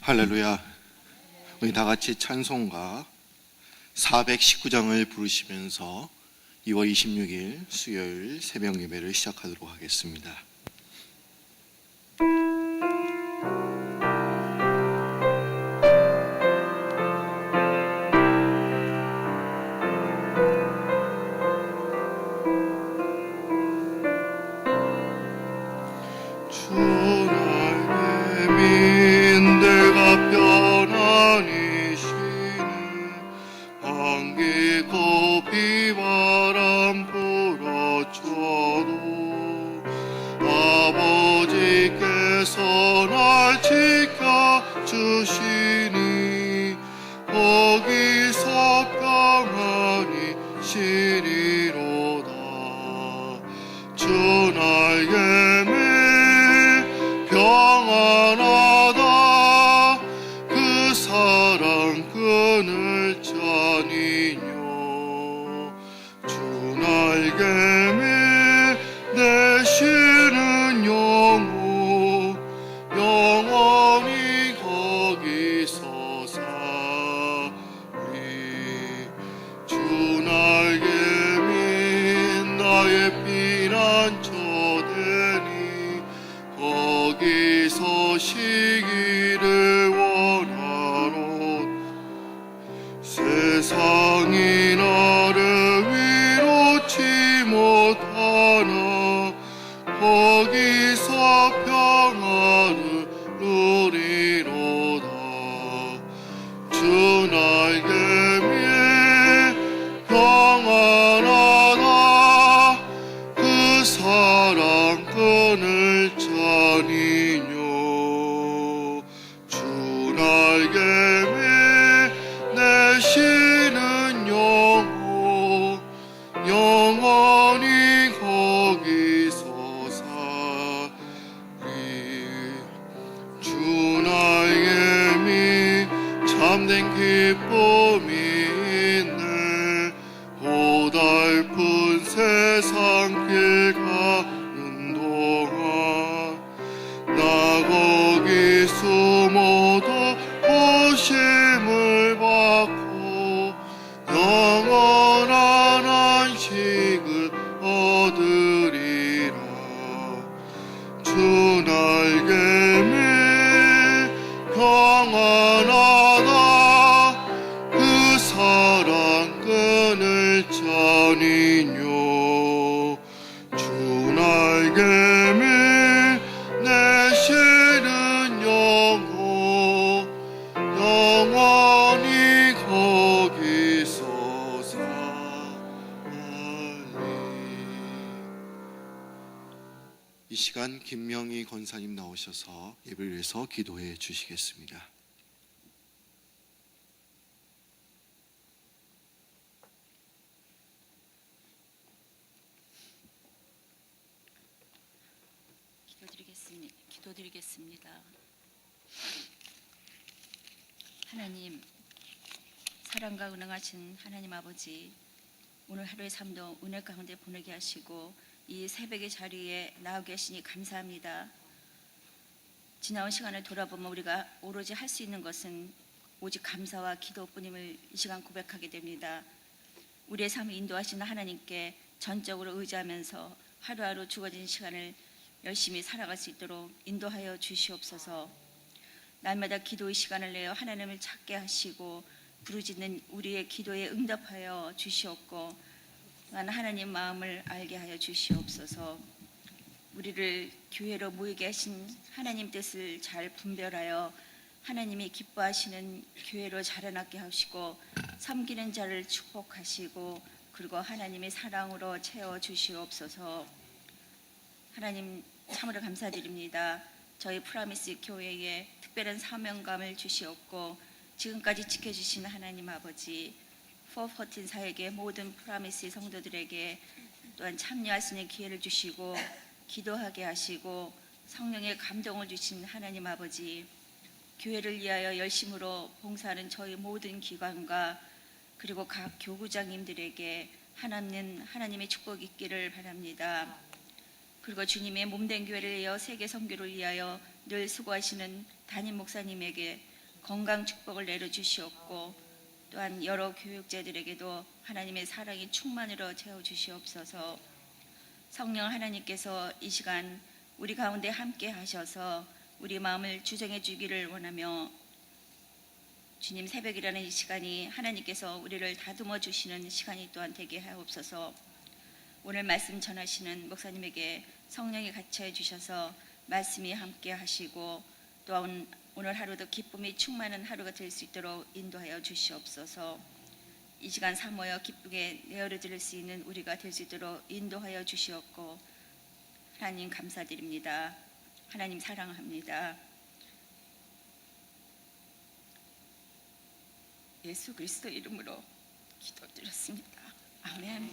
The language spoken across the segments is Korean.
할렐루야. 우리 다 같이 찬송가 419장을 부르시면서 2월 26일 수요일 새벽 예배를 시작하도록 하겠습니다. 주시니 거기서 평안히 쉬리로다. 주 날개에 평안하다. 그 사랑 끈을 짜니뇨. 주 날개에 내 쉬는 영혼 영원히 거기서 살리. 주 날개에 나의 피난처 되니 거기서 쉬기를 원하노. 세상이 나를 위로치 못하나 거기서 평안을 누리로다. 주 날개 위에 평안하다. 그 사랑 끈을 짜니뇨. 주 날개 위에 내 쉬는 영혼 영원히 거기서 살리. 주 나에게 참된 기쁨이 있네. 고달픈 세상 길 가는 동안 나 거기 숨어도 보심을 받고 영원한 안식을 얻으리라. 주 날개에 평안하다. 그 사랑 끈을 짜니뇨. 주 날개에 내 쉬는 영혼 영원히 거기서 살리. 이 시간 김명희 권사님 나오셔서 예배를 위해서 기도해 주시겠습니다. 기도드리겠습니다. 하나님, 사랑과 은행하신 하나님 아버지, 오늘 하루의 삶도 은혜 가운데 보내게 하시고 이 새벽의 자리에 나와 계시니 감사합니다. 지나온 시간을 돌아보면 우리가 오로지 할 수 있는 것은 오직 감사와 기도뿐임을 이 시간 고백하게 됩니다. 우리의 삶을 인도하시는 하나님께 전적으로 의지하면서 하루하루 주어진 시간을 열심히 살아갈 수 있도록 인도하여 주시옵소서. 날마다 기도의 시간을 내어 하나님을 찾게 하시고 부르짖는 우리의 기도에 응답하여 주시옵고 또한 하나님 마음을 알게 하여 주시옵소서. 우리를 교회로 모이게 하신 하나님 뜻을 잘 분별하여 하나님이 기뻐하시는 교회로 자라나게 하시고 섬기는 자를 축복하시고 그리고 하나님의 사랑으로 채워 주시옵소서. 하나님 참으로 감사드립니다. 저희 프라미스 교회에 특별한 사명감을 주시옵고 지금까지 지켜주신 하나님 아버지, 414 사역의 모든 프라미스 성도들에게 또한 참여할 수 있는 기회를 주시고 기도하게 하시고 성령의 감동을 주신 하나님 아버지, 교회를 위하여 열심으로 봉사하는 저희 모든 기관과 그리고 각 교구장님들에게 하나님의 축복이 있기를 바랍니다. 그리고 주님의 몸된 교회를 위하여 세계 선교를 위하여 늘 수고하시는 담임 목사님에게 건강 축복을 내려주시옵고 또한 여러 교육자들에게도 하나님의 사랑이 충만으로 채워주시옵소서. 성령 하나님께서 이 시간 우리 가운데 함께 하셔서 우리 마음을 주정해 주기를 원하며 주님, 새벽이라는 이 시간이 하나님께서 우리를 다듬어 주시는 시간이 또한 되게 하옵소서. 오늘 말씀 전하시는 목사님에게 성령이 갇혀 주셔서 말씀이 함께 하시고 또한 오늘 하루도 기쁨이 충만한 하루가 될 수 있도록 인도하여 주시옵소서. 이 시간 사모여 기쁘게 내어드릴 수 있는 우리가 될 수 있도록 인도하여 주시옵고 하나님 감사드립니다. 하나님 사랑합니다. 예수 그리스도 이름으로 기도드렸습니다. 아멘.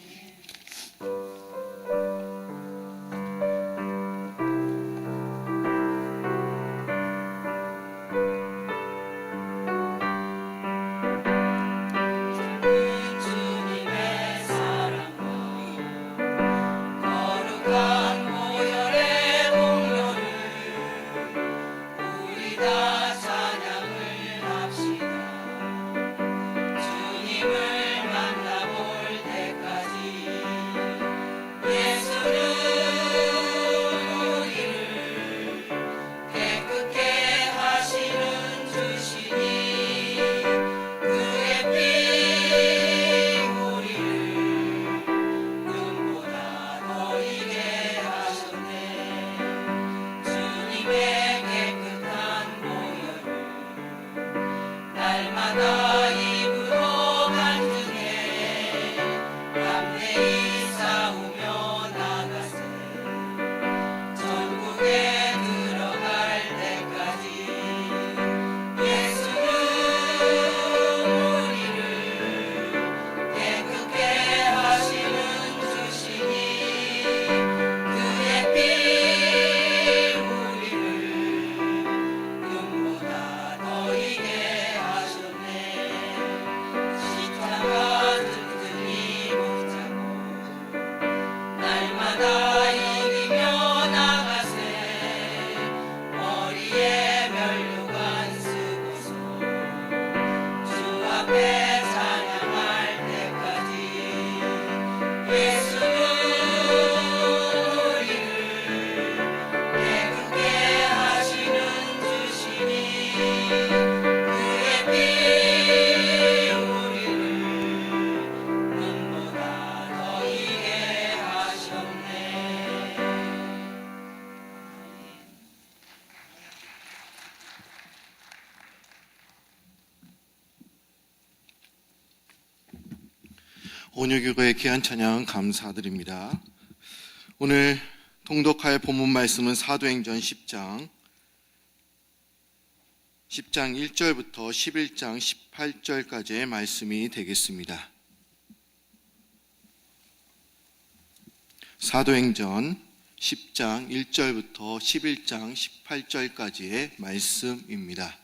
온유교회의 귀한 찬양 감사드립니다. 오늘 통독할 본문 말씀은 사도행전 10장 1절부터 11장 18절까지의 말씀이 되겠습니다. 사도행전 10장 1절부터 11장 18절까지의 말씀입니다.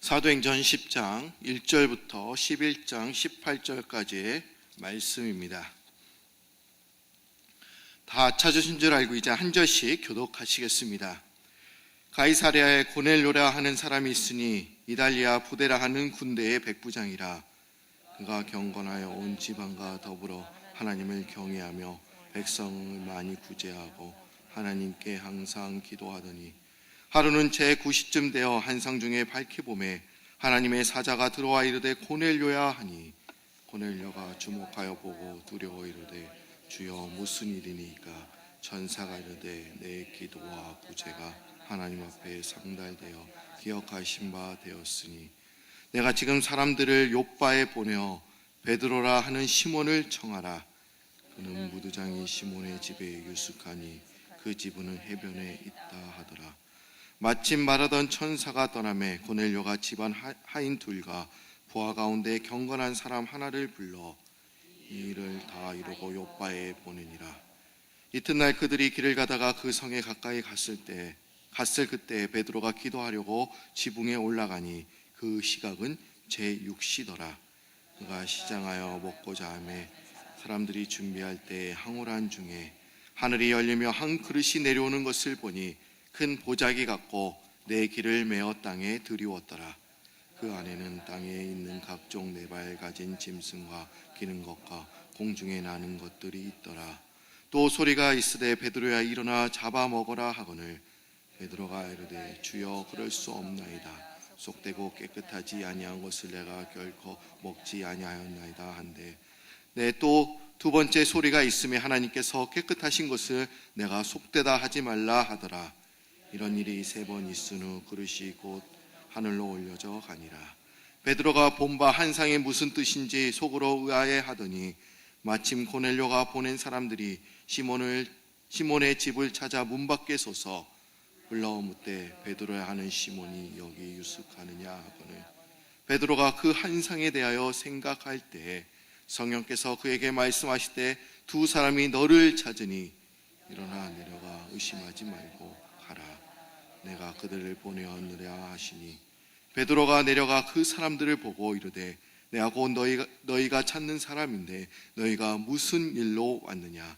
사도행전 10장 1절부터 11장 18절까지의 말씀입니다. 다 찾으신 줄 알고 이제 한 절씩 교독하시겠습니다. 가이사랴에 고넬료라 하는 사람이 있으니 이달리아 부데라 하는 군대의 백부장이라. 그가 경건하여 온 지방과 더불어 하나님을 경외하며 백성을 많이 구제하고 하나님께 항상 기도하더니 하루는 제9시쯤 되어 한상 중에 밝히 보매 하나님의 사자가 들어와 이르되 고넬료야 하니 고넬료가 주목하여 보고 두려워 이르되 주여 무슨 일이니까? 천사가 이르되 내 기도와 구제가 하나님 앞에 상달되어 기억하신 바 되었으니 내가 지금 사람들을 욥바에 보내어 베드로라 하는 시몬을 청하라. 그는 무두장이 시몬의 집에 유숙하니 그 집은 해변에 있다 하더라. 마침 말하던 천사가 떠나매 고넬료가 집안 하인 둘과 부하 가운데 경건한 사람 하나를 불러 이 일을 다 이루고 욥바에 보내니라. 이튿날 그들이 길을 가다가 그 성에 가까이 갔을 때 갔을 그때 베드로가 기도하려고 지붕에 올라가니 그 시각은 제6시더라. 그가 시장하여 먹고자 하매 사람들이 준비할 때 항우란 중에 하늘이 열리며 한 그릇이 내려오는 것을 보니 큰 보자기 같고 네 길을 메어 땅에 들이웠더라. 그 안에는 땅에 있는 각종 네 발 가진 짐승과 기는 것과 공중에 나는 것들이 있더라. 또 소리가 있으되 베드로야 일어나 잡아 먹어라 하거늘 베드로가 이르되 주여 그럴 수 없나이다. 속되고 깨끗하지 아니한 것을 내가 결코 먹지 아니하였나이다 한데 네, 또 두 번째 소리가 있으며 하나님께서 깨끗하신 것을 내가 속되다 하지 말라 하더라. 이런 일이 세 번 있은 후 그릇이 곧 하늘로 올려져 가니라. 베드로가 본 바 한상이 무슨 뜻인지 속으로 의아해하더니 마침 고넬료가 보낸 사람들이 시몬의 집을 찾아 문 밖에 서서 불러 묻되 베드로야 하는 시몬이 여기 유숙하느냐 하거늘 베드로가 그 한상에 대하여 생각할 때에 성령께서 그에게 말씀하시되 두 사람이 너를 찾으니 일어나 내려가 의심하지 말고 가라. 내가 그들을 보내었느라 하시니 베드로가 내려가 그 사람들을 보고 이르되 내가 곧 너희가 찾는 사람인데 너희가 무슨 일로 왔느냐.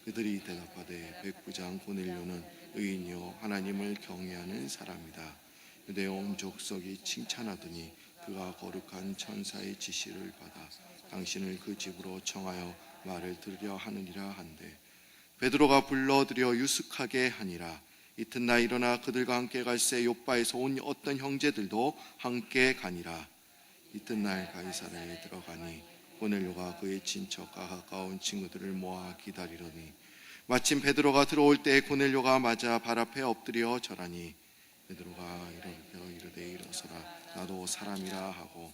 그들이 대답하되 백부장 고넬료는 의인이요 하나님을 경외하는 사람이다. 유대 온 족속이 칭찬하더니 그가 거룩한 천사의 지시를 받아 당신을 그 집으로 청하여 말을 들으려 하느니라 한데 베드로가 불러들여 유숙하게 하니라. 이튿날 일어나 그들과 함께 갈새 욥바에서 온 어떤 형제들도 함께 가니라. 이튿날 가이사랴에 들어가니 고넬료가 그의 친척과 가까운 친구들을 모아 기다리더니 마침 베드로가 들어올 때 고넬료가 맞아 발 앞에 엎드려 절하니 베드로가 이르되 일어서라 나도 사람이라 하고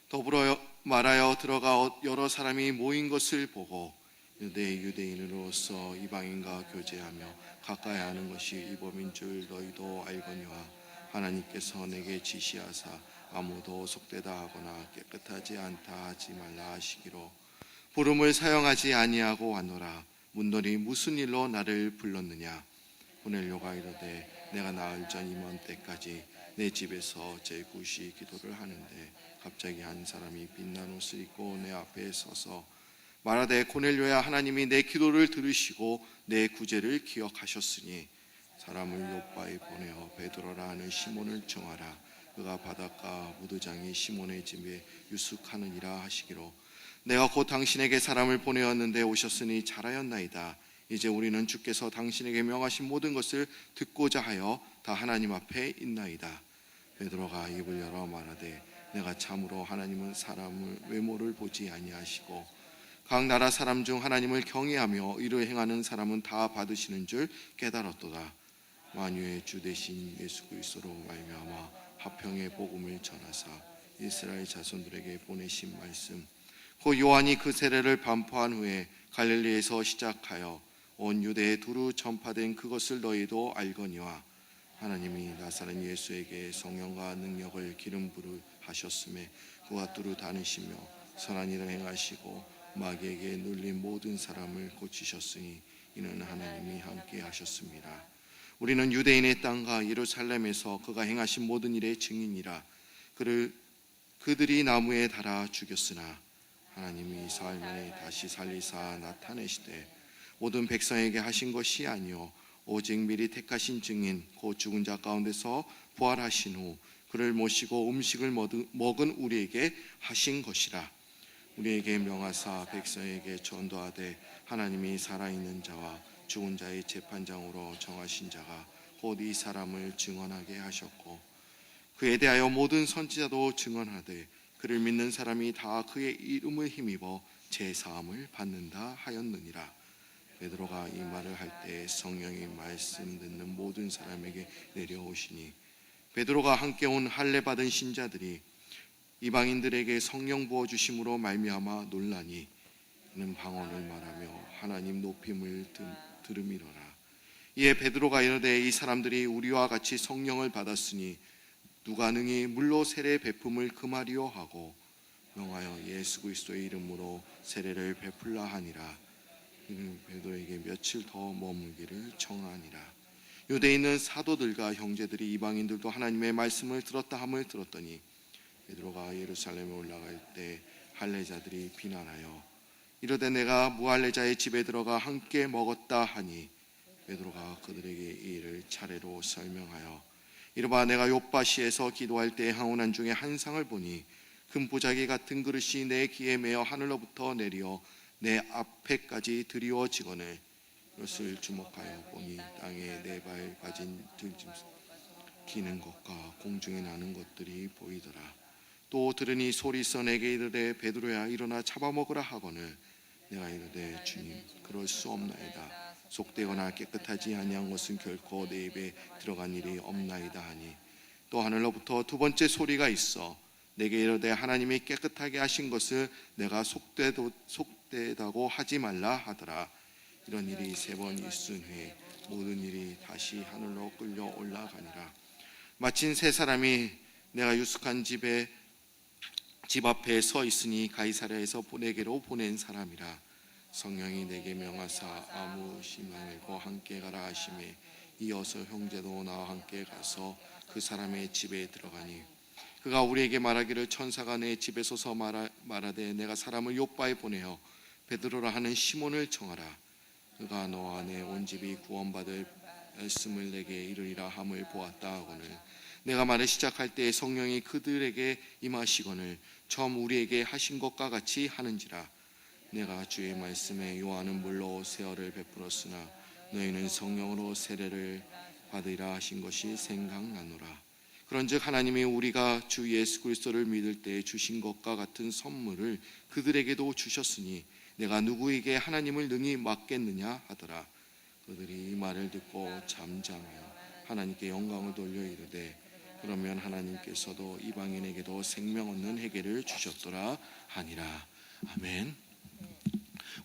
더불어 말하여 들어가 여러 사람이 모인 것을 보고 유대인으로서 이방인과 교제하며 가까이 하는 것이 이법인 줄 너희도 알거니와 하나님께서 내게 지시하사 아무도 속되다 하거나 깨끗하지 않다 하지 말라 하시기로 부름을 사용하지 아니하고 하노라. 문더니 무슨 일로 나를 불렀느냐. 고넬료가 이르되 내가 나흘 전 이맘 때까지 내 집에서 제9시 기도를 하는데 갑자기 한 사람이 빛난 옷을 입고 내 앞에 서서 말하되 고넬료야 하나님이 내 기도를 들으시고 내 구제를 기억하셨으니 사람을 욥바에 보내어 베드로라 하는 시몬을 청하라. 그가 바닷가 무드장이 시몬의 집에 유숙하느니라 하시기로 내가 곧 당신에게 사람을 보내었는데 오셨으니 잘하였나이다. 이제 우리는 주께서 당신에게 명하신 모든 것을 듣고자 하여 다 하나님 앞에 있나이다. 베드로가 입을 열어 말하되 내가 참으로 하나님은 사람을 외모를 보지 아니하시고 각 나라 사람 중 하나님을 경외하며 이를 행하는 사람은 다 받으시는 줄 깨달았도다. 만유의 주 되신 예수 그리스도로 말미암아 화평의 복음을 전하사 이스라엘 자손들에게 보내신 말씀 곧 요한이 그 세례를 반포한 후에 갈릴리에서 시작하여 온 유대에 두루 전파된 그것을 너희도 알거니와 하나님이 나사렛 예수에게 성령과 능력을 기름 부으 하셨음에 그가 두루 다니시며 선한 일을 행하시고 마귀에게 눌린 모든 사람을 고치셨으니 이는 하나님이 함께 하셨습니다. 우리는 유대인의 땅과 예루살렘에서 그가 행하신 모든 일의 증인이라. 그들이 나무에 달아 죽였으나 하나님이 사흘 만에 다시 살리사 나타내시되 모든 백성에게 하신 것이 아니요 오직 미리 택하신 증인 곧 죽은 자 가운데서 부활하신 후 그를 모시고 음식을 먹은 우리에게 하신 것이라. 우리에게 명하사 백성에게 전도하되 하나님이 살아있는 자와 죽은 자의 재판장으로 정하신 자가 곧 이 사람을 증언하게 하셨고 그에 대하여 모든 선지자도 증언하되 그를 믿는 사람이 다 그의 이름을 힘입어 제사함을 받는다 하였느니라. 베드로가 이 말을 할 때 성령이 말씀 듣는 모든 사람에게 내려오시니 베드로가 함께 온 할례 받은 신자들이 이방인들에게 성령 부어 주심으로 말미암아 놀라니 이는 방언을 말하며 하나님 높임을 들음이로라. 이에 베드로가 이르되 이 사람들이 우리와 같이 성령을 받았으니 누가 능히 물로 세례 베품을 금하리요 하고 명하여 예수 그리스도의 이름으로 세례를 베풀라 하니라. 이는 베드로에게 며칠 더 머물기를 청하니라. 유대에 있는 사도들과 형제들이 이방인들도 하나님의 말씀을 들었다 함을 들었더니 베드로가 예루살렘에 올라갈 때 할례자들이 비난하여 이르되 내가 무할례자의 집에 들어가 함께 먹었다 하니 베드로가 그들에게 이 일을 차례로 설명하여 이르바 내가 욥바시에서 기도할 때 항온한 중에 한 상을 보니 금보자기 같은 그릇이 내 귀에 매어 하늘로부터 내려 내 앞에까지 드리워지거늘 그것을 주목하여 보니 땅에 네 발 가진 들짐승 기는 것과 공중에 나는 것들이 보이더라. 또 들으니 소리서 내게 이르되 베드로야 일어나 잡아먹으라 하거늘 내가 이르되 주님 그럴 수 없나이다. 속되거나 깨끗하지 아니한 것은 결코 내 입에 들어간 일이 없나이다 하니 또 하늘로부터 두 번째 소리가 있어 내게 이르되 하나님이 깨끗하게 하신 것을 내가 속되다고 하지 말라 하더라. 이런 일이 세 번 있은 후에 모든 일이 다시 하늘로 끌려 올라가니라. 마침 세 사람이 내가 유숙한 집 앞에 서 있으니 가이사랴에서 내게로 보낸 사람이라. 성령이 내게 명하사 아무 시말고 함께 가라 하시매 이어서 형제도 나와 함께 가서 그 사람의 집에 들어가니 그가 우리에게 말하기를 천사가 내 집에 서서 말하되 내가 사람을 욥바에 보내어 베드로라 하는 시몬을 청하라. 그가 너와 내 온 집이 구원받을 말씀을 내게 이르리라 함을 보았다 하거늘 내가 말을 시작할 때 성령이 그들에게 임하시거늘 처음 우리에게 하신 것과 같이 하는지라. 내가 주의 말씀에 요한은 물로 세례를 베풀었으나 너희는 성령으로 세례를 받으리라 하신 것이 생각나노라. 그런즉 하나님이 우리가 주 예수 그리스도를 믿을 때 주신 것과 같은 선물을 그들에게도 주셨으니 내가 누구에게 하나님을 능히 맡겠느냐 하더라. 그들이 이 말을 듣고 잠잠하여 하나님께 영광을 돌려 이르되 그러면 하나님께서도 이방인에게도 생명 얻는 회개를 주셨더라 하니라. 아멘.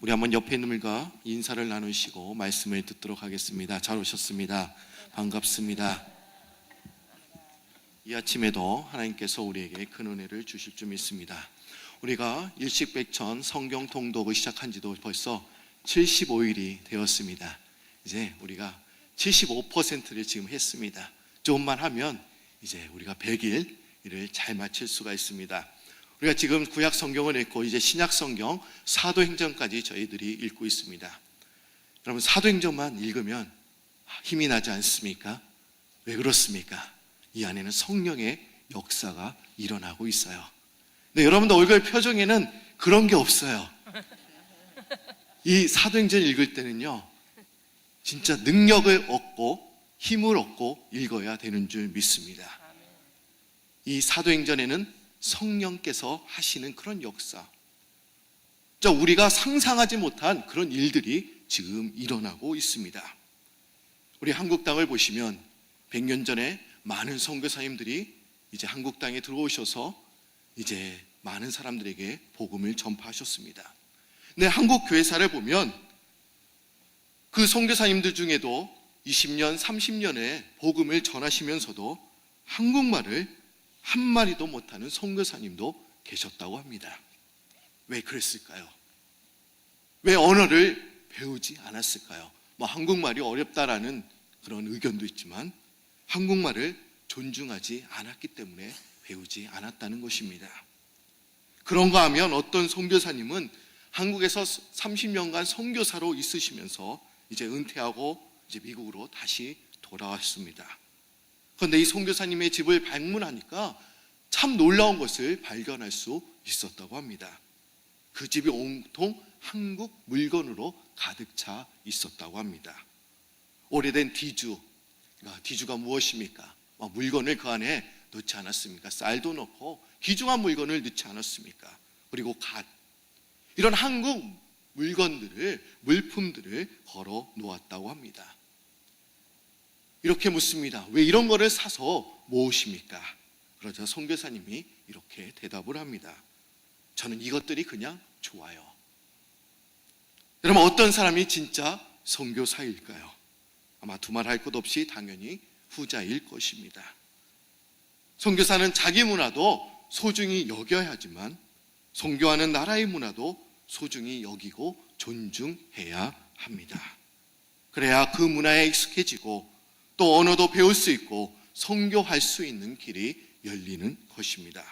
우리 한번 옆에 있는 분과 인사를 나누시고 말씀을 듣도록 하겠습니다. 잘 오셨습니다. 반갑습니다. 이 아침에도 하나님께서 우리에게 큰 은혜를 주실 줄 믿습니다. 우리가 일식백천 성경 통독을 시작한 지도 벌써 75일이 되었습니다. 이제 우리가 75%를 지금 했습니다. 조금만 하면 이제 우리가 100일 일을 잘 마칠 수가 있습니다. 우리가 지금 구약 성경을 읽고 이제 신약 성경 사도행전까지 저희들이 읽고 있습니다. 여러분 사도행전만 읽으면 힘이 나지 않습니까? 왜 그렇습니까? 이 안에는 성령의 역사가 일어나고 있어요. 근데 여러분들 얼굴 표정에는 그런 게 없어요. 이 사도행전 읽을 때는요 진짜 능력을 얻고 힘을 얻고 읽어야 되는 줄 믿습니다. 이 사도행전에는 성령께서 하시는 그런 역사, 우리가 상상하지 못한 그런 일들이 지금 일어나고 있습니다. 우리 한국 땅을 보시면 100년 전에 많은 선교사님들이 이제 한국 땅에 들어오셔서 이제 많은 사람들에게 복음을 전파하셨습니다. 근데 한국 교회사를 보면 그 선교사님들 중에도 20년, 30년에 복음을 전하시면서도 한국말을 한마디도 못하는 선교사님도 계셨다고 합니다. 왜 그랬을까요? 왜 언어를 배우지 않았을까요? 한국말이 어렵다라는 그런 의견도 있지만 한국말을 존중하지 않았기 때문에 배우지 않았다는 것입니다. 그런가 하면 어떤 선교사님은 한국에서 30년간 선교사로 있으시면서 이제 은퇴하고 이제 미국으로 다시 돌아왔습니다. 그런데 이 선교사님의 집을 방문하니까 참 놀라운 것을 발견할 수 있었다고 합니다. 그 집이 온통 한국 물건으로 가득 차 있었다고 합니다. 오래된 디주가 무엇입니까? 물건을 그 안에 넣지 않았습니까? 쌀도 넣고 귀중한 물건을 넣지 않았습니까? 그리고 갓, 이런 한국 물품들을 걸어 놓았다고 합니다. 이렇게 묻습니다. 왜 이런 거를 사서 모으십니까? 그러자 선교사님이 이렇게 대답을 합니다. 저는 이것들이 그냥 좋아요. 여러분 어떤 사람이 진짜 선교사일까요? 아마 두말할 것 없이 당연히 후자일 것입니다. 선교사는 자기 문화도 소중히 여겨야 하지만 선교하는 나라의 문화도 소중히 여기고 존중해야 합니다. 그래야 그 문화에 익숙해지고 또 언어도 배울 수 있고 선교할 수 있는 길이 열리는 것입니다.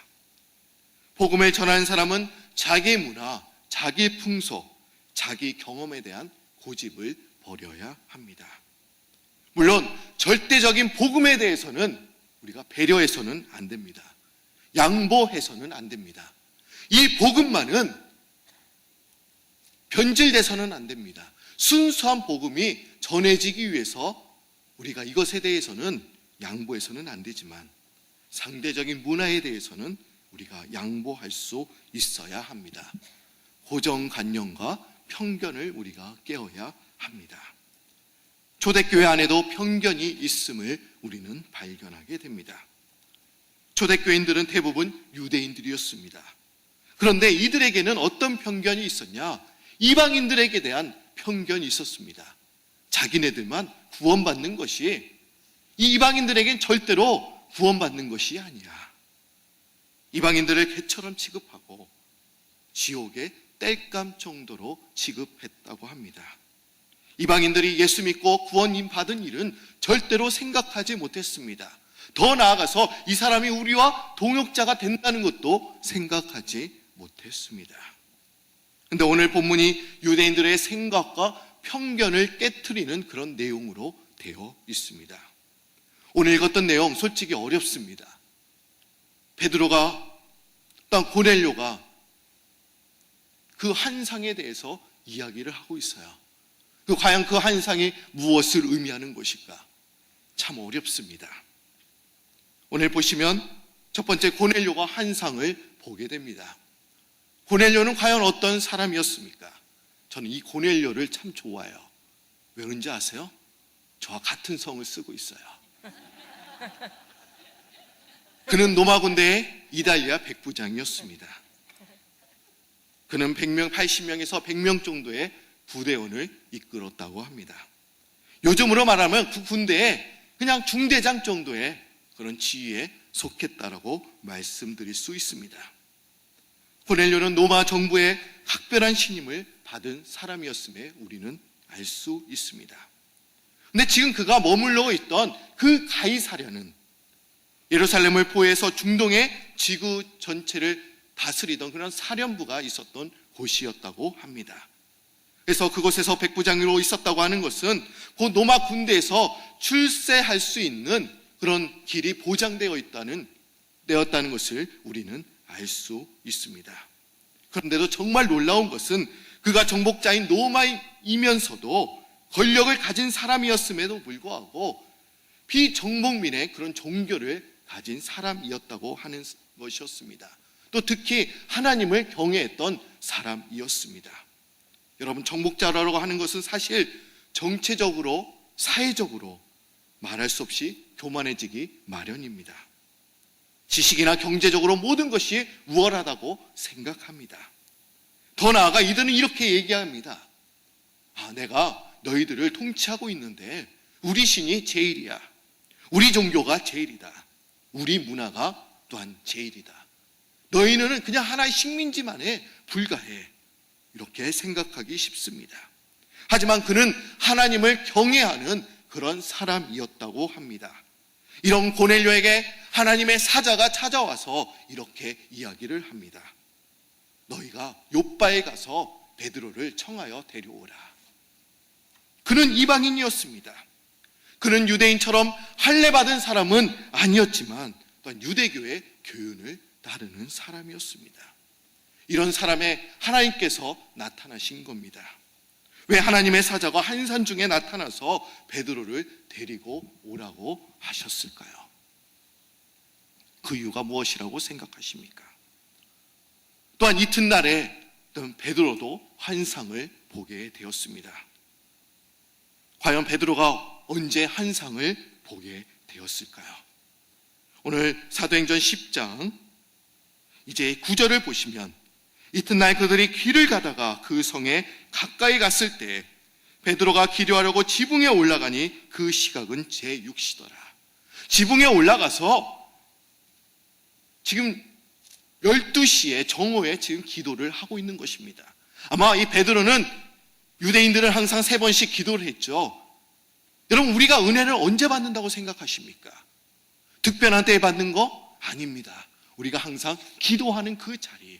복음을 전하는 사람은 자기 문화, 자기 풍속, 자기 경험에 대한 고집을 버려야 합니다. 물론 절대적인 복음에 대해서는 우리가 배려해서는 안 됩니다. 양보해서는 안 됩니다. 이 복음만은 변질돼서는 안 됩니다. 순수한 복음이 전해지기 위해서 우리가 이것에 대해서는 양보해서는 안 되지만 상대적인 문화에 대해서는 우리가 양보할 수 있어야 합니다. 고정관념과 편견을 우리가 깨어야 합니다. 초대교회 안에도 편견이 있음을 우리는 발견하게 됩니다. 초대교인들은 대부분 유대인들이었습니다. 그런데 이들에게는 어떤 편견이 있었냐? 이방인들에게 대한 편견이 있었습니다. 자기네들만 구원받는 것이 이 이방인들에겐 절대로 구원받는 것이 아니야. 이방인들을 개처럼 취급하고 지옥의 땔감 정도로 취급했다고 합니다. 이방인들이 예수 믿고 구원 받은 일은 절대로 생각하지 못했습니다. 더 나아가서 이 사람이 우리와 동역자가 된다는 것도 생각하지 못했습니다. 그런데 오늘 본문이 유대인들의 생각과 편견을 깨트리는 그런 내용으로 되어 있습니다. 오늘 읽었던 내용 솔직히 어렵습니다. 베드로가 또 고넬료가 그 환상에 대해서 이야기를 하고 있어요. 과연 그 환상이 무엇을 의미하는 것일까? 참 어렵습니다. 오늘 보시면 첫 번째 고넬료가 환상을 보게 됩니다. 고넬료는 과연 어떤 사람이었습니까? 저는 이 고넬료를 참 좋아해요. 왜 그런지 아세요? 저와 같은 성을 쓰고 있어요. 그는 로마 군대의 이달리아 백부장이었습니다. 그는 80명에서 100명 정도의 부대원을 이끌었다고 합니다. 요즘으로 말하면 그 군대에 그냥 중대장 정도의 그런 지위에 속했다라고 말씀드릴 수 있습니다. 고넬료는 로마 정부의 각별한 신임을 받은 사람이었음에 우리는 알 수 있습니다. 근데 지금 그가 머물러 있던 그 가이사랴는 예루살렘을 포위해서 중동의 지구 전체를 다스리던 그런 사령부가 있었던 곳이었다고 합니다. 그래서 그곳에서 백부장으로 있었다고 하는 것은 그 로마 군대에서 출세할 수 있는 그런 길이 보장되어 되었다는 것을 우리는 알 수 있습니다. 그런데도 정말 놀라운 것은 그가 정복자인 로마이면서도 권력을 가진 사람이었음에도 불구하고 비정복민의 그런 종교를 가진 사람이었다고 하는 것이었습니다. 또 특히 하나님을 경외했던 사람이었습니다. 여러분, 정복자라고 하는 것은 사실 정체적으로 사회적으로 말할 수 없이 교만해지기 마련입니다. 지식이나 경제적으로 모든 것이 우월하다고 생각합니다. 더 나아가 이들은 이렇게 얘기합니다. 내가 너희들을 통치하고 있는데 우리 신이 제일이야. 우리 종교가 제일이다. 우리 문화가 또한 제일이다. 너희는 그냥 하나의 식민지만에 불과해. 이렇게 생각하기 쉽습니다. 하지만 그는 하나님을 경외하는 그런 사람이었다고 합니다. 이런 고넬료에게 하나님의 사자가 찾아와서 이렇게 이야기를 합니다. 너희가 욥바에 가서 베드로를 청하여 데려오라. 그는 이방인이었습니다. 그는 유대인처럼 할례받은 사람은 아니었지만 또한 유대교의 교훈을 따르는 사람이었습니다. 이런 사람의 하나님께서 나타나신 겁니다. 왜 하나님의 사자가 한산 중에 나타나서 베드로를 데리고 오라고 하셨을까요? 그 이유가 무엇이라고 생각하십니까? 또한 이튿날에 베드로도 환상을 보게 되었습니다. 과연 베드로가 언제 환상을 보게 되었을까요? 오늘 사도행전 10장 이제 9절을 보시면 이튿날 그들이 길을 가다가 그 성에 가까이 갔을 때 베드로가 기도하려고 지붕에 올라가니 그 시각은 제6시더라. 지붕에 올라가서 지금 12시에 정오에 지금 기도를 하고 있는 것입니다. 아마 이 베드로는 유대인들은 항상 3번씩 기도를 했죠. 여러분, 우리가 은혜를 언제 받는다고 생각하십니까? 특별한 때에 받는 거? 아닙니다. 우리가 항상 기도하는 그 자리,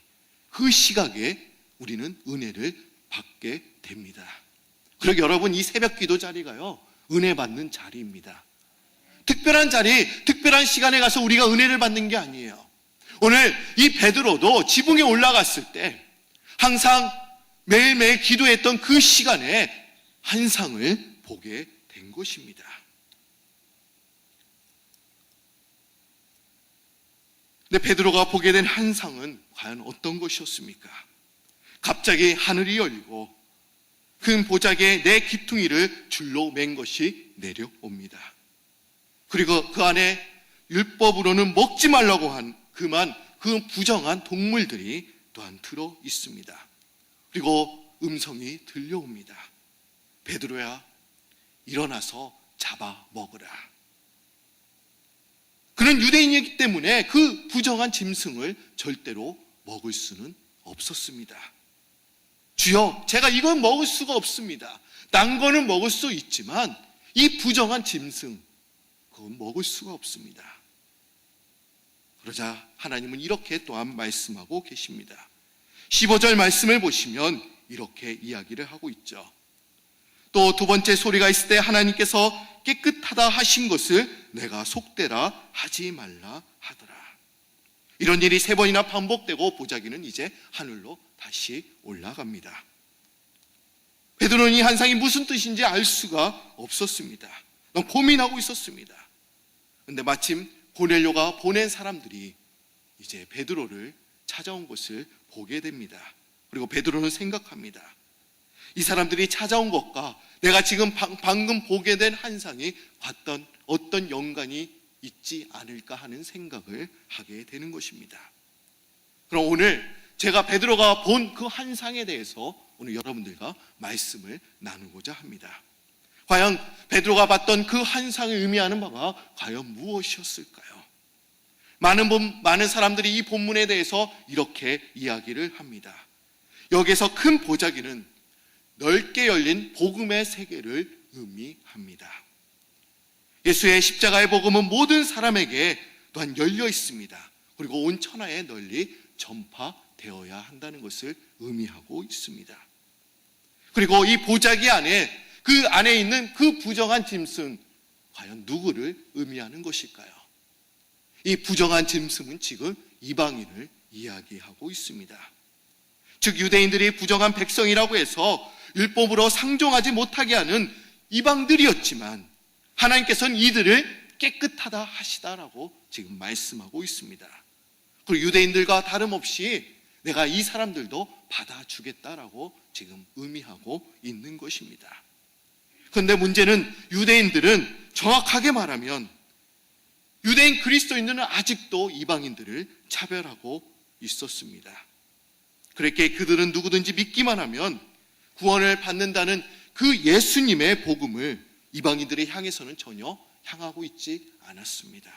그 시각에 우리는 은혜를 받게 됩니다. 그리고 여러분, 이 새벽 기도 자리가요, 은혜 받는 자리입니다. 특별한 자리, 특별한 시간에 가서 우리가 은혜를 받는 게 아니에요. 오늘 이 베드로도 지붕에 올라갔을 때 항상 매일매일 기도했던 그 시간에 환상을 보게 된 것입니다. 근데 베드로가 보게 된 환상은 과연 어떤 것이었습니까? 갑자기 하늘이 열리고 큰 보자기에 네 기퉁이를 줄로 맨 것이 내려옵니다. 그리고 그 안에 율법으로는 먹지 말라고 한 그 부정한 동물들이 또한 들어 있습니다. 그리고 음성이 들려옵니다. 베드로야, 일어나서 잡아 먹으라. 그는 유대인이기 때문에 그 부정한 짐승을 절대로 먹을 수는 없었습니다. 주여, 제가 이건 먹을 수가 없습니다. 딴 거는 먹을 수 있지만 이 부정한 짐승, 그건 먹을 수가 없습니다. 그러자 하나님은 이렇게 또한 말씀하고 계십니다. 15절 말씀을 보시면 이렇게 이야기를 하고 있죠. 또 두 번째 소리가 있을 때 하나님께서 깨끗하다 하신 것을 내가 속되라 하지 말라 하더라. 이런 일이 세 번이나 반복되고 보자기는 이제 하늘로 다시 올라갑니다. 베드로는 이 환상이 무슨 뜻인지 알 수가 없었습니다. 너무 고민하고 있었습니다. 그런데 마침 고넬료가 보낸 사람들이 이제 베드로를 찾아온 것을 보게 됩니다. 그리고 베드로는 생각합니다. 이 사람들이 찾아온 것과 내가 지금 방금 보게 된 환상이 어떤 연관이 있지 않을까 하는 생각을 하게 되는 것입니다. 그럼 오늘 제가 베드로가 본 그 환상에 대해서 오늘 여러분들과 말씀을 나누고자 합니다. 과연 베드로가 봤던 그 환상이 의미하는 바가 과연 무엇이었을까요? 많은 사람들이 이 본문에 대해서 이렇게 이야기를 합니다. 여기서 큰 보자기는 넓게 열린 복음의 세계를 의미합니다. 예수의 십자가의 복음은 모든 사람에게 또한 열려 있습니다. 그리고 온 천하에 널리 전파되어야 한다는 것을 의미하고 있습니다. 그리고 이 보자기 안에 그 안에 있는 그 부정한 짐승, 과연 누구를 의미하는 것일까요? 이 부정한 짐승은 지금 이방인을 이야기하고 있습니다. 즉 유대인들이 부정한 백성이라고 해서 율법으로 상종하지 못하게 하는 이방들이었지만 하나님께서는 이들을 깨끗하다 하시다라고 지금 말씀하고 있습니다. 그리고 유대인들과 다름없이 내가 이 사람들도 받아주겠다라고 지금 의미하고 있는 것입니다. 그런데 문제는 유대인들은 정확하게 말하면 유대인 그리스도인들은 아직도 이방인들을 차별하고 있었습니다. 그렇게 그들은 누구든지 믿기만 하면 구원을 받는다는 그 예수님의 복음을 이방인들을 향해서는 전혀 향하고 있지 않았습니다.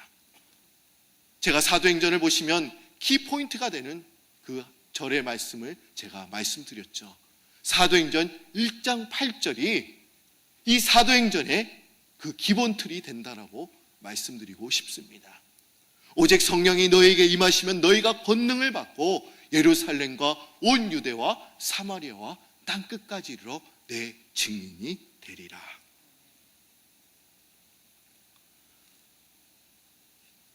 제가 사도행전을 보시면 키포인트가 되는 그 절의 말씀을 제가 말씀드렸죠. 사도행전 1장 8절이 이 사도행전의 그 기본 틀이 된다라고 말씀드리고 싶습니다. 오직 성령이 너에게 임하시면 너희가 권능을 받고 예루살렘과 온 유대와 사마리아와 땅끝까지 이르러 내 증인이 되리라.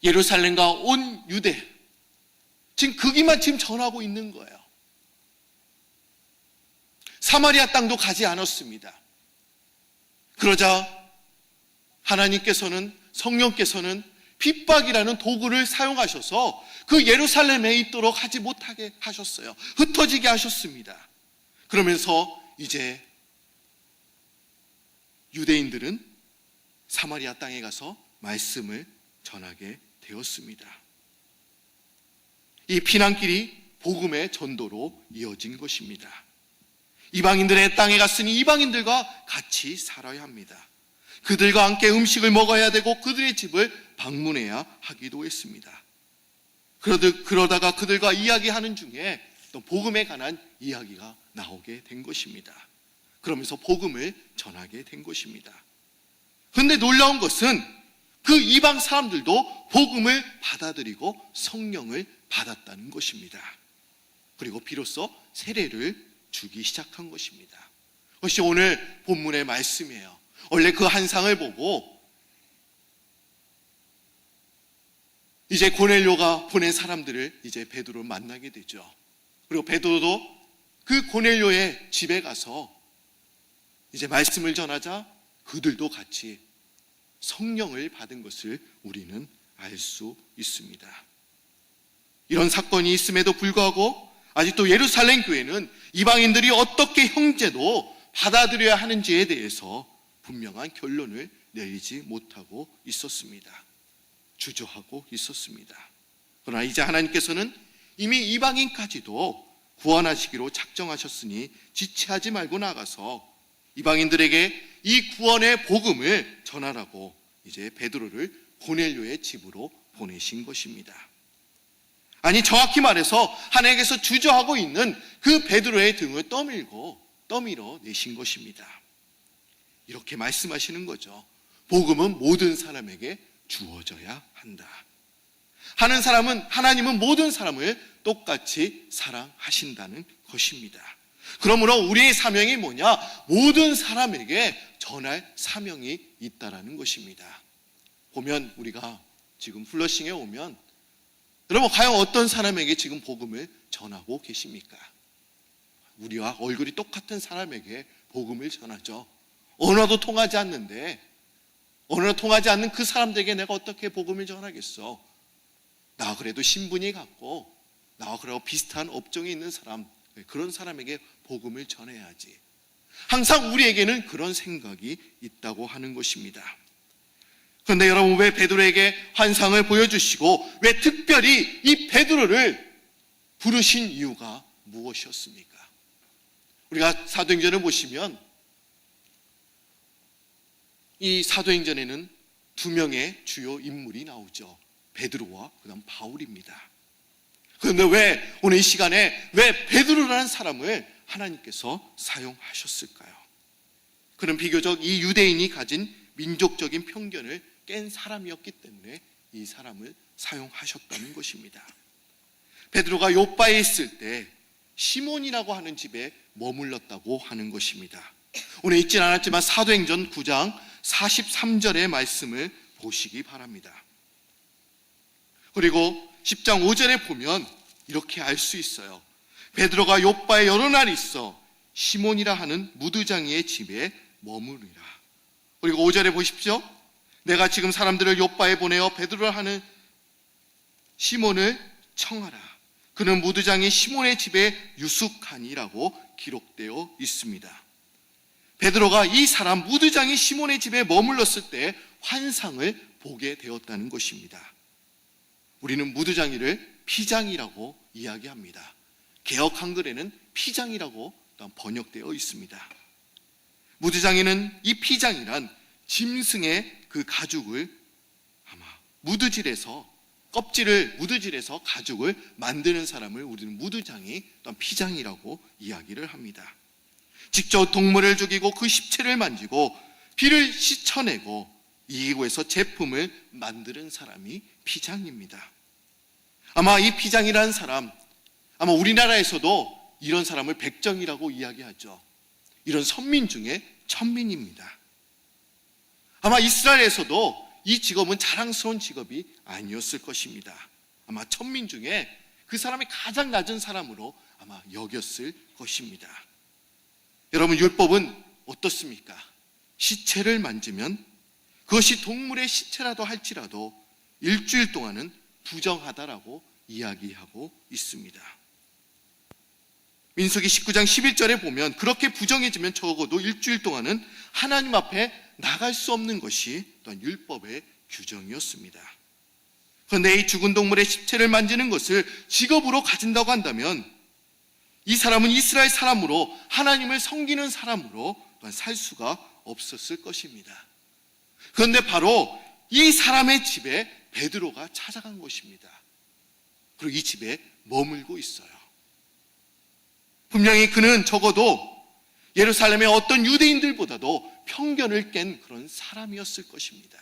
예루살렘과 온 유대, 지금 거기만 지금 전하고 있는 거예요. 사마리아 땅도 가지 않았습니다. 그러자 하나님께서는, 성령께서는 핍박이라는 도구를 사용하셔서 그 예루살렘에 있도록 하지 못하게 하셨어요. 흩어지게 하셨습니다. 그러면서 이제 유대인들은 사마리아 땅에 가서 말씀을 전하게 되었습니다. 이 피난길이 복음의 전도로 이어진 것입니다. 이방인들의 땅에 갔으니 이방인들과 같이 살아야 합니다. 그들과 함께 음식을 먹어야 되고 그들의 집을 방문해야 하기도 했습니다. 그러다가 그들과 이야기하는 중에 또 복음에 관한 이야기가 나오게 된 것입니다. 그러면서 복음을 전하게 된 것입니다. 그런데 놀라운 것은 그 이방 사람들도 복음을 받아들이고 성령을 받았다는 것입니다. 그리고 비로소 세례를 주기 시작한 것입니다. 그것이 오늘 본문의 말씀이에요. 원래 그 환상을 보고 이제 고넬료가 보낸 사람들을 이제 베드로를 만나게 되죠. 그리고 베드로도 그 고넬료의 집에 가서 이제 말씀을 전하자 그들도 같이 성령을 받은 것을 우리는 알 수 있습니다. 이런 사건이 있음에도 불구하고 아직도 예루살렘 교회는 이방인들이 어떻게 형제도 받아들여야 하는지에 대해서 분명한 결론을 내리지 못하고 있었습니다. 주저하고 있었습니다. 그러나 이제 하나님께서는 이미 이방인까지도 구원하시기로 작정하셨으니 지체하지 말고 나가서 이방인들에게 이 구원의 복음을 전하라고 이제 베드로를 고넬료의 집으로 보내신 것입니다. 아니, 정확히 말해서 하나님께서 주저하고 있는 그 베드로의 등을 떠밀어 내신 것입니다. 이렇게 말씀하시는 거죠. 복음은 모든 사람에게 주어져야 한다. 하나님은 모든 사람을 똑같이 사랑하신다는 것입니다. 그러므로 우리의 사명이 뭐냐? 모든 사람에게 전할 사명이 있다라는 것입니다. 보면 우리가 지금 플러싱에 오면 여러분, 과연 어떤 사람에게 지금 복음을 전하고 계십니까? 우리와 얼굴이 똑같은 사람에게 복음을 전하죠. 언어도 통하지 않는데, 언어가 통하지 않는 그 사람들에게 내가 어떻게 복음을 전하겠어? 나와 그래도 신분이 같고 나와 그래도 비슷한 업종에 있는 사람, 그런 사람에게 복음을 전해야지. 항상 우리에게는 그런 생각이 있다고 하는 것입니다. 그런데 여러분, 왜 베드로에게 환상을 보여주시고 왜 특별히 이 베드로를 부르신 이유가 무엇이었습니까? 우리가 사도행전을 보시면 이 사도행전에는 두 명의 주요 인물이 나오죠. 베드로와 그다음 바울입니다. 그런데 왜 오늘 이 시간에 왜 베드로라는 사람을 하나님께서 사용하셨을까요? 그는 비교적 이 유대인이 가진 민족적인 편견을 깬 사람이었기 때문에 이 사람을 사용하셨다는 것입니다. 베드로가 요빠에 있을 때 시몬이라고 하는 집에 머물렀다고 하는 것입니다. 오늘 읽진 않았지만 사도행전 9장 43절의 말씀을 보시기 바랍니다. 그리고 10장 5절에 보면 이렇게 알 수 있어요. 베드로가 요빠에 여러 날 있어 시몬이라 하는 무두장이의 집에 머무르니라. 그리고 5절에 보십시오. 내가 지금 사람들을 요빠에 보내어 베드로라 하는 시몬을 청하라. 그는 무두장이 시몬의 집에 유숙하니라고 기록되어 있습니다. 베드로가 이 사람 무두장이 시몬의 집에 머물렀을 때 환상을 보게 되었다는 것입니다. 우리는 무두장이를 피장이라고 이야기합니다. 개역 한글에는 피장이라고 번역되어 있습니다. 무두장이는 이 피장이란 짐승의 그 가죽을 아마 무드질에서 가죽을 만드는 사람을 우리는 무두장이 또는 피장이라고 이야기를 합니다. 직접 동물을 죽이고 그 십체를 만지고 피를 씻어내고 이곳에서 제품을 만드는 사람이 피장입니다. 아마 이 피장이라는 사람, 아마 우리나라에서도 이런 사람을 백정이라고 이야기하죠. 이런 선민 중에 천민입니다. 아마 이스라엘에서도 이 직업은 자랑스러운 직업이 아니었을 것입니다. 아마 천민 중에 그 사람이 가장 낮은 사람으로 아마 여겼을 것입니다. 여러분, 율법은 어떻습니까? 시체를 만지면 그것이 동물의 시체라도 할지라도 일주일 동안은 부정하다라고 이야기하고 있습니다. 민수기 19장 11절에 보면 그렇게 부정해지면 적어도 일주일 동안은 하나님 앞에 나갈 수 없는 것이 또한 율법의 규정이었습니다. 그런데 이 죽은 동물의 시체를 만지는 것을 직업으로 가진다고 한다면 이 사람은 이스라엘 사람으로 하나님을 섬기는 사람으로 또한 살 수가 없었을 것입니다. 그런데 바로 이 사람의 집에 베드로가 찾아간 것입니다. 그리고 이 집에 머물고 있어요. 분명히 그는 적어도 예루살렘의 어떤 유대인들보다도 편견을 깬 그런 사람이었을 것입니다.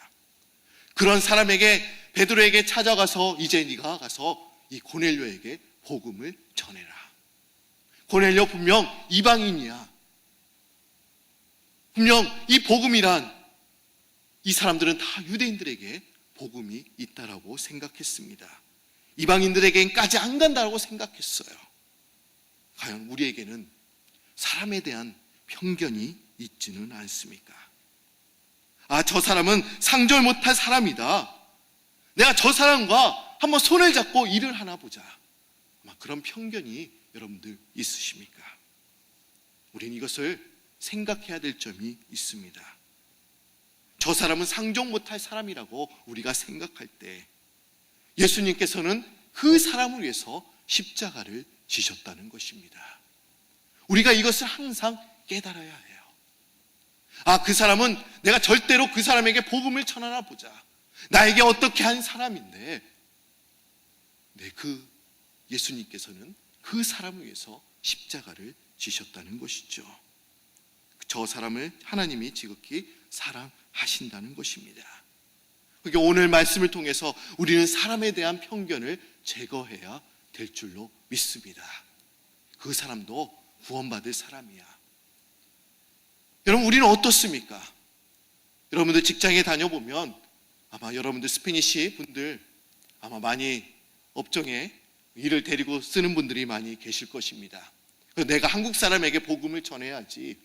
그런 사람에게 베드로에게 찾아가서 이제 네가 가서 이 고넬료에게 복음을 전해라. 고넬료 분명 이방인이야. 분명 이 복음이란 이 사람들은 다 유대인들에게 복음이 있다라고 생각했습니다. 이방인들에게까지 안 간다라고 생각했어요. 과연 우리에게는 사람에 대한 편견이 있지는 않습니까? 저 사람은 상절 못할 사람이다. 내가 저 사람과 한번 손을 잡고 일을 하나 보자. 아마 그런 편견이 여러분들 있으십니까? 우리는 이것을 생각해야 될 점이 있습니다. 저 사람은 상종 못할 사람이라고 우리가 생각할 때 예수님께서는 그 사람을 위해서 십자가를 지셨다는 것입니다. 우리가 이것을 항상 깨달아야 해요. 그 사람은 내가 절대로 그 사람에게 복음을 전하나 보자. 나에게 어떻게 한 사람인데, 예수님께서는 그 사람을 위해서 십자가를 지셨다는 것이죠. 저 사람을 하나님이 지극히 사랑하신다는 것입니다. 그러니까 오늘 말씀을 통해서 우리는 사람에 대한 편견을 제거해야 될 줄로 믿습니다. 그 사람도 구원받을 사람이야. 여러분, 우리는 어떻습니까? 여러분들 직장에 다녀보면 아마 여러분들 스페니시 분들 아마 많이 업종에 일을 데리고 쓰는 분들이 많이 계실 것입니다. 내가 한국 사람에게 복음을 전해야지,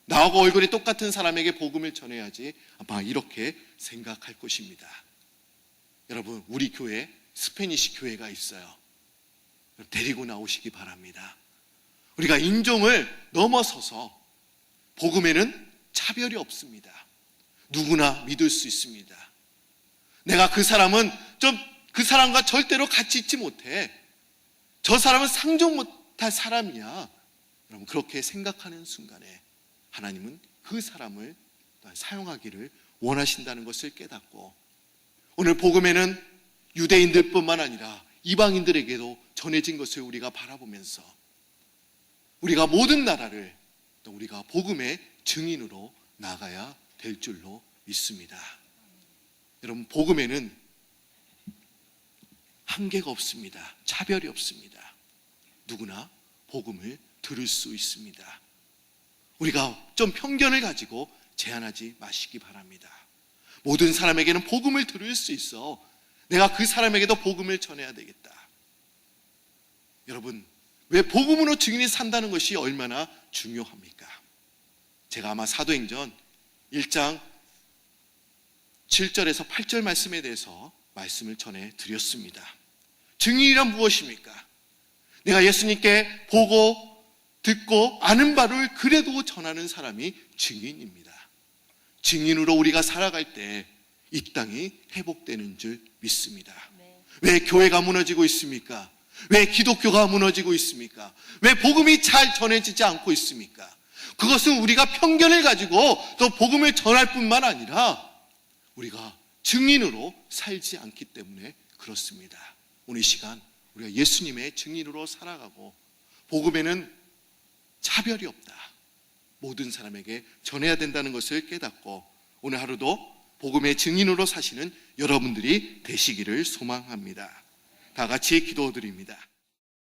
나하고 얼굴이 똑같은 사람에게 복음을 전해야지, 아마 이렇게 생각할 것입니다. 여러분, 우리 교회 스페니시 교회가 있어요. 데리고 나오시기 바랍니다. 우리가 인종을 넘어서서 복음에는 차별이 없습니다. 누구나 믿을 수 있습니다. 내가 그 사람은 그 사람과 절대로 같이 있지 못해. 저 사람은 상종 못할 사람이야. 여러분, 그렇게 생각하는 순간에 하나님은 그 사람을 사용하기를 원하신다는 것을 깨닫고, 오늘 복음에는 유대인들뿐만 아니라 이방인들에게도 전해진 것을 우리가 바라보면서 우리가 모든 나라를 또 우리가 복음의 증인으로 나가야 될 줄로 믿습니다. 여러분, 복음에는 한계가 없습니다. 차별이 없습니다. 누구나 복음을 들을 수 있습니다. 우리가 좀 편견을 가지고 제한하지 마시기 바랍니다. 모든 사람에게는 복음을 들을 수 있어. 내가 그 사람에게도 복음을 전해야 되겠다. 여러분, 왜 복음으로 증인이 산다는 것이 얼마나 중요합니까? 제가 아마 사도행전 1장 7절에서 8절 말씀에 대해서 말씀을 전해드렸습니다. 증인이란 무엇입니까? 내가 예수님께 보고 듣고 아는 바를 그래도 전하는 사람이 증인입니다. 증인으로 우리가 살아갈 때 이 땅이 회복되는 줄 믿습니다. 왜 교회가 무너지고 있습니까? 왜 기독교가 무너지고 있습니까? 왜 복음이 잘 전해지지 않고 있습니까? 그것은 우리가 편견을 가지고 또 복음을 전할 뿐만 아니라 우리가 증인으로 살지 않기 때문에 그렇습니다. 오늘 이 시간 우리가 예수님의 증인으로 살아가고 복음에는 차별이 없다. 모든 사람에게 전해야 된다는 것을 깨닫고 오늘 하루도 복음의 증인으로 사시는 여러분들이 되시기를 소망합니다. 다 같이 기도드립니다.